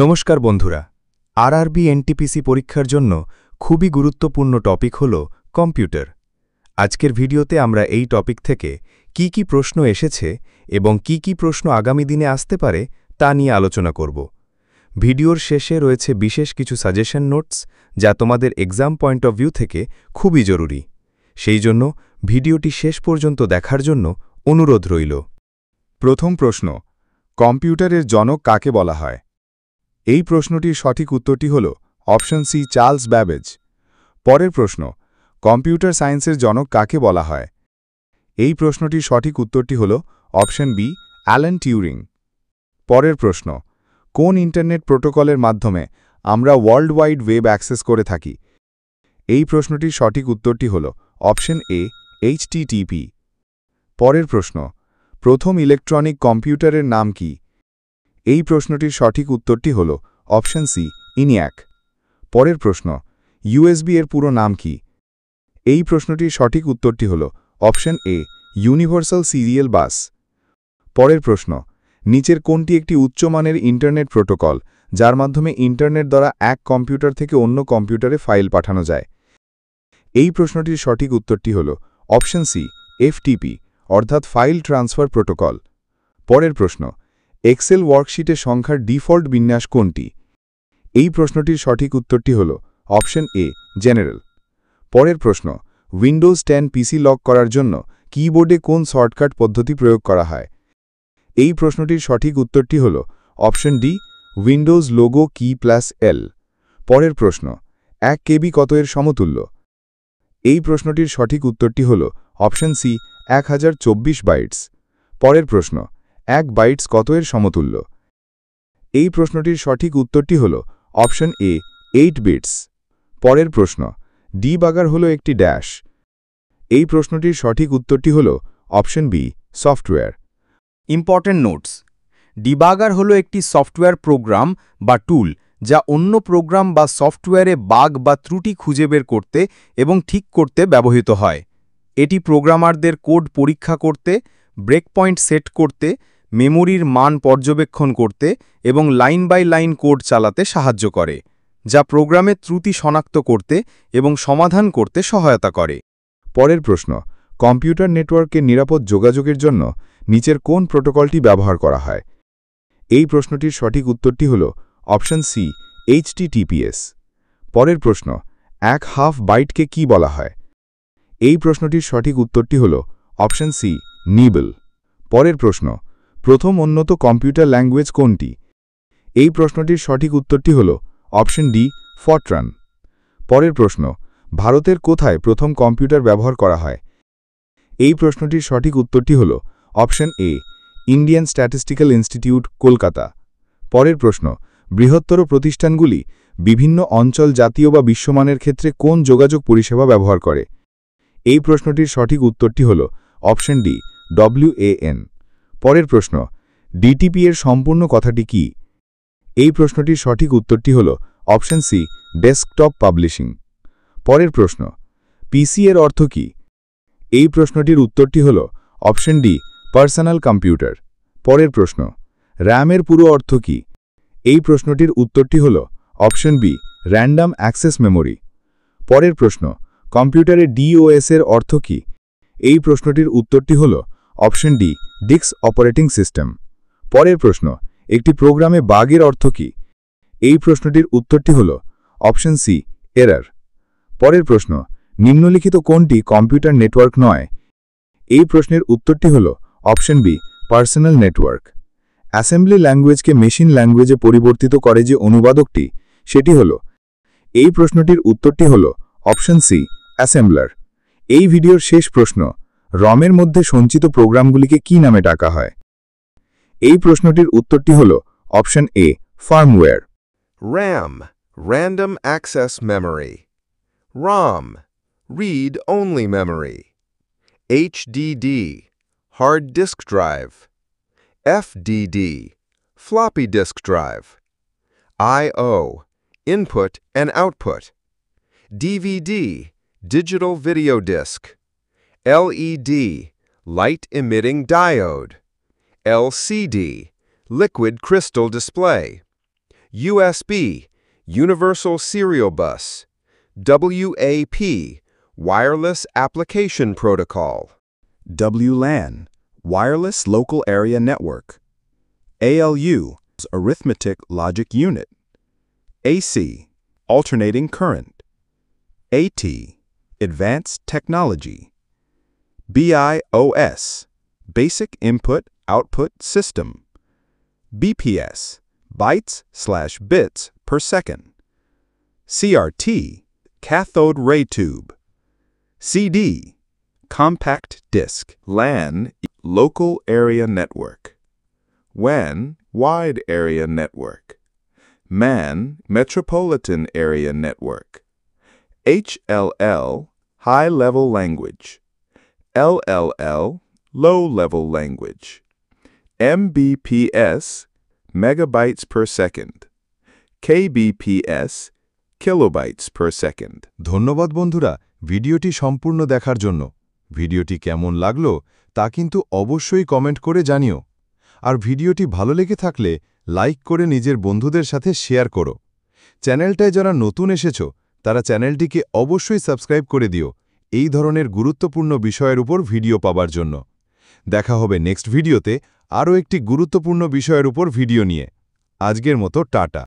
নমস্কার বন্ধুরা, RRB NTPC পরীক্ষার জন্য খুবই গুরুত্বপূর্ণ টপিক হল কম্পিউটার। আজকের ভিডিওতে আমরা এই টপিক থেকে কি কি প্রশ্ন এসেছে এবং কি কি প্রশ্ন আগামী দিনে আসতে পারে তা নিয়ে আলোচনা করব। ভিডিওর শেষে রয়েছে বিশেষ কিছু সাজেশন নোটস, যা তোমাদের এক্সাম পয়েন্ট অফ ভিউ থেকে খুবই জরুরি। সেই জন্য ভিডিওটি শেষ পর্যন্ত দেখার জন্য অনুরোধ রইল। প্রথম প্রশ্ন, কম্পিউটারের জনক কাকে বলা হয়? এই প্রশ্নটির সঠিক উত্তরটি হল অপশন সি, চার্লস ব্যাবেজ। পরের প্রশ্ন, কম্পিউটার সায়েন্সের জনক কাকে বলা হয়? এই প্রশ্নটির সঠিক উত্তরটি হল অপশন বি, অ্যালান টিউরিং। পরের প্রশ্ন, কোন ইন্টারনেট প্রোটোকলের মাধ্যমে আমরা ওয়ার্ল্ড ওয়াইড ওয়েব অ্যাক্সেস করে থাকি? এই প্রশ্নটির সঠিক উত্তরটি হল অপশন এ, HTTP। পরের প্রশ্ন, প্রথম ইলেকট্রনিক কম্পিউটারের নাম কি? এই প্রশ্নটির সঠিক উত্তরটি হল অপশন সি, ইনিয়াক। পরের প্রশ্ন, USB এর পুরো নাম কি? এই প্রশ্নটির সঠিক উত্তরটি হল option A, universal serial bus. পরের প্রশ্ন, নিচের কোনটি একটি উচ্চমানের ইন্টারনেট প্রোটোকল, যার মাধ্যমে ইন্টারনেট দ্বারা এক কম্পিউটার থেকে অন্য কম্পিউটারে ফাইল পাঠানো যায়? এই প্রশ্নটির সঠিক উত্তরটি হল অপশন সি, FTP, অর্থাৎ ফাইল ট্রান্সফার প্রোটোকল। পরের প্রশ্ন, এক্সেল ওয়ার্কশিটের সংখ্যার ডিফল্ট বিন্যাস কোনটি? এই প্রশ্নটির সঠিক উত্তরটি হল অপশন এ, জেনারেল। পরের প্রশ্ন, উইন্ডোজ 10 পিসি লক করার জন্য কিবোর্ডে কোন শর্টকাট পদ্ধতি প্রয়োগ করা হয়? এই প্রশ্নটির সঠিক উত্তরটি হল অপশন ডি, উইন্ডোজ লোগো কি +L। পরের প্রশ্ন, 1 KB কত এর সমতুল্য? এই প্রশ্নটির সঠিক উত্তরটি হল অপশন সি, 1024 বাইটস। পরের প্রশ্ন, 1 বাইটস কত এর সমতুল্য? এই প্রশ্নটির সঠিক উত্তরটি হল অপশন এ, 8 বিটস। পরের প্রশ্ন, ডিবাগার হল একটি ড্যাশ। এই প্রশ্নটির সঠিক উত্তরটি হল option B, software. Important notes. Debugger হল একটি সফটওয়্যার প্রোগ্রাম বা টুল, যা অন্য প্রোগ্রাম বা সফটওয়্যারে বাগ বা ত্রুটি খুঁজে বের করতে এবং ঠিক করতে ব্যবহৃত হয়। এটি প্রোগ্রামারদের কোড পরীক্ষা করতে, ব্রেকপয়েন্ট সেট করতে, মেমোরির মান পর্যবেক্ষণ করতে এবং লাইন বাই লাইন কোড চালাতে সাহায্য করে, যা প্রোগ্রামের ত্রুটি শনাক্ত করতে এবং সমাধান করতে সহায়তা করে। পরের প্রশ্ন, কম্পিউটার নেটওয়ার্কের নিরাপদ যোগাযোগের জন্য নিচের কোন প্রোটোকলটি ব্যবহার করা হয়? এই প্রশ্নটির সঠিক উত্তরটি হল অপশন সি, HTTPS। পরের প্রশ্ন, 1/2 বাইটকে কি বলা হয়? এই প্রশ্নটির সঠিক উত্তরটি হল অপশন সি, নিবল। পরের প্রশ্ন, প্রথম উন্নত কম্পিউটার ল্যাঙ্গুয়েজ কোনটি? এই প্রশ্নটির সঠিক উত্তরটি হল অপশন ডি, ফরট্রান। পরের প্রশ্ন, ভারতের কোথায় প্রথম কম্পিউটার ব্যবহার করা হয়? এই প্রশ্নটির সঠিক উত্তরটি হল option A, Indian statistical institute, Kolkata. পরের প্রশ্ন, বৃহত্তর প্রতিষ্ঠানগুলি বিভিন্ন অঞ্চল, জাতীয় বা বিশ্বমানের ক্ষেত্রে কোন যোগাযোগ পরিষেবা ব্যবহার করে? এই প্রশ্নটির সঠিক উত্তরটি হল অপশন ডি, WAN। পরের প্রশ্ন, DTP এর সম্পূর্ণ কথাটি কি? এই প্রশ্নটির সঠিক উত্তরটি হল অপশন সি, ডেস্কটপ পাবলিশিং। পরের প্রশ্ন, পিসি এর অর্থ কি? এই প্রশ্নটির উত্তরটি হল অপশন ডি, পার্সোনাল কম্পিউটার। পরের প্রশ্ন, র্যামের পুরো অর্থ কি? এই প্রশ্নটির উত্তরটি হল option B, random access memory. পরের প্রশ্ন, কম্পিউটারে DOS এর অর্থ কি? এই প্রশ্নটির উত্তরটি হল option D, disk operating system. পরের প্রশ্ন, একটি প্রোগ্রামে বাগের অর্থ কি? এই প্রশ্নটির উত্তরটি হল অপশন সি, এরর। পরের প্রশ্ন, নিম্নলিখিত কোনটি কম্পিউটার নেটওয়ার্ক নয়? এই প্রশ্নের উত্তরটি হল option B, personal network. Assembly ল্যাঙ্গুয়েজকে মেশিন ল্যাঙ্গুয়েজে পরিবর্তিত করে যে অনুবাদকটি, সেটি হল? এই প্রশ্নটির উত্তরটি হল অপশন সি, অ্যাসেম্বলার। এই ভিডিওর শেষ প্রশ্ন, রমের মধ্যে সঞ্চিত প্রোগ্রামগুলিকে কি নামে ডাকা হয়? এই প্রশ্নটির উত্তরটি হল option A, firmware. RAM, Random Access Memory. ROM, Read-Only Memory. HDD, Hard Disk Drive. FDD, Floppy Disk Drive. I/O, Input and Output. DVD, Digital Video Disc. LED, Light Emitting Diode. LCD, Liquid Crystal Display. USB, Universal Serial Bus. WAP, Wireless Application Protocol. WLAN, Wireless Local Area Network. ALU, Arithmetic Logic Unit. AC, Alternating Current. AT, Advanced Technology. BIOS, Basic Input-Output System. BPS, Bytes/Bits per second. CRT, Cathode Ray Tube. CD, Compact Disc. LAN, Local Area Network. WAN, Wide Area Network. MAN, Metropolitan Area Network. HLL, High Level Language. LLL, Low Level Language. MBPS, Megabytes per second. KBPS, Kilobytes per second. ধন্যবাদ বন্ধুরা ভিডিওটি সম্পূর্ণ দেখার জন্য। ভিডিওটি কেমন লাগলো তা কিন্তু অবশ্যই কমেন্ট করে জানিও। আর ভিডিওটি ভালো লেগে থাকলে লাইক করে নিজের বন্ধুদের সাথে শেয়ার করো। চ্যানেলটায় যারা নতুন এসেছো তারা চ্যানেলটিকে অবশ্যই সাবস্ক্রাইব করে দিও এই ধরনের গুরুত্বপূর্ণ বিষয়ের উপর ভিডিও পাবার জন্য। দেখা হবে নেক্সট ভিডিওতে আরও একটি গুরুত্বপূর্ণ বিষয়ের উপর ভিডিও নিয়ে। আজকের মতো টাটা।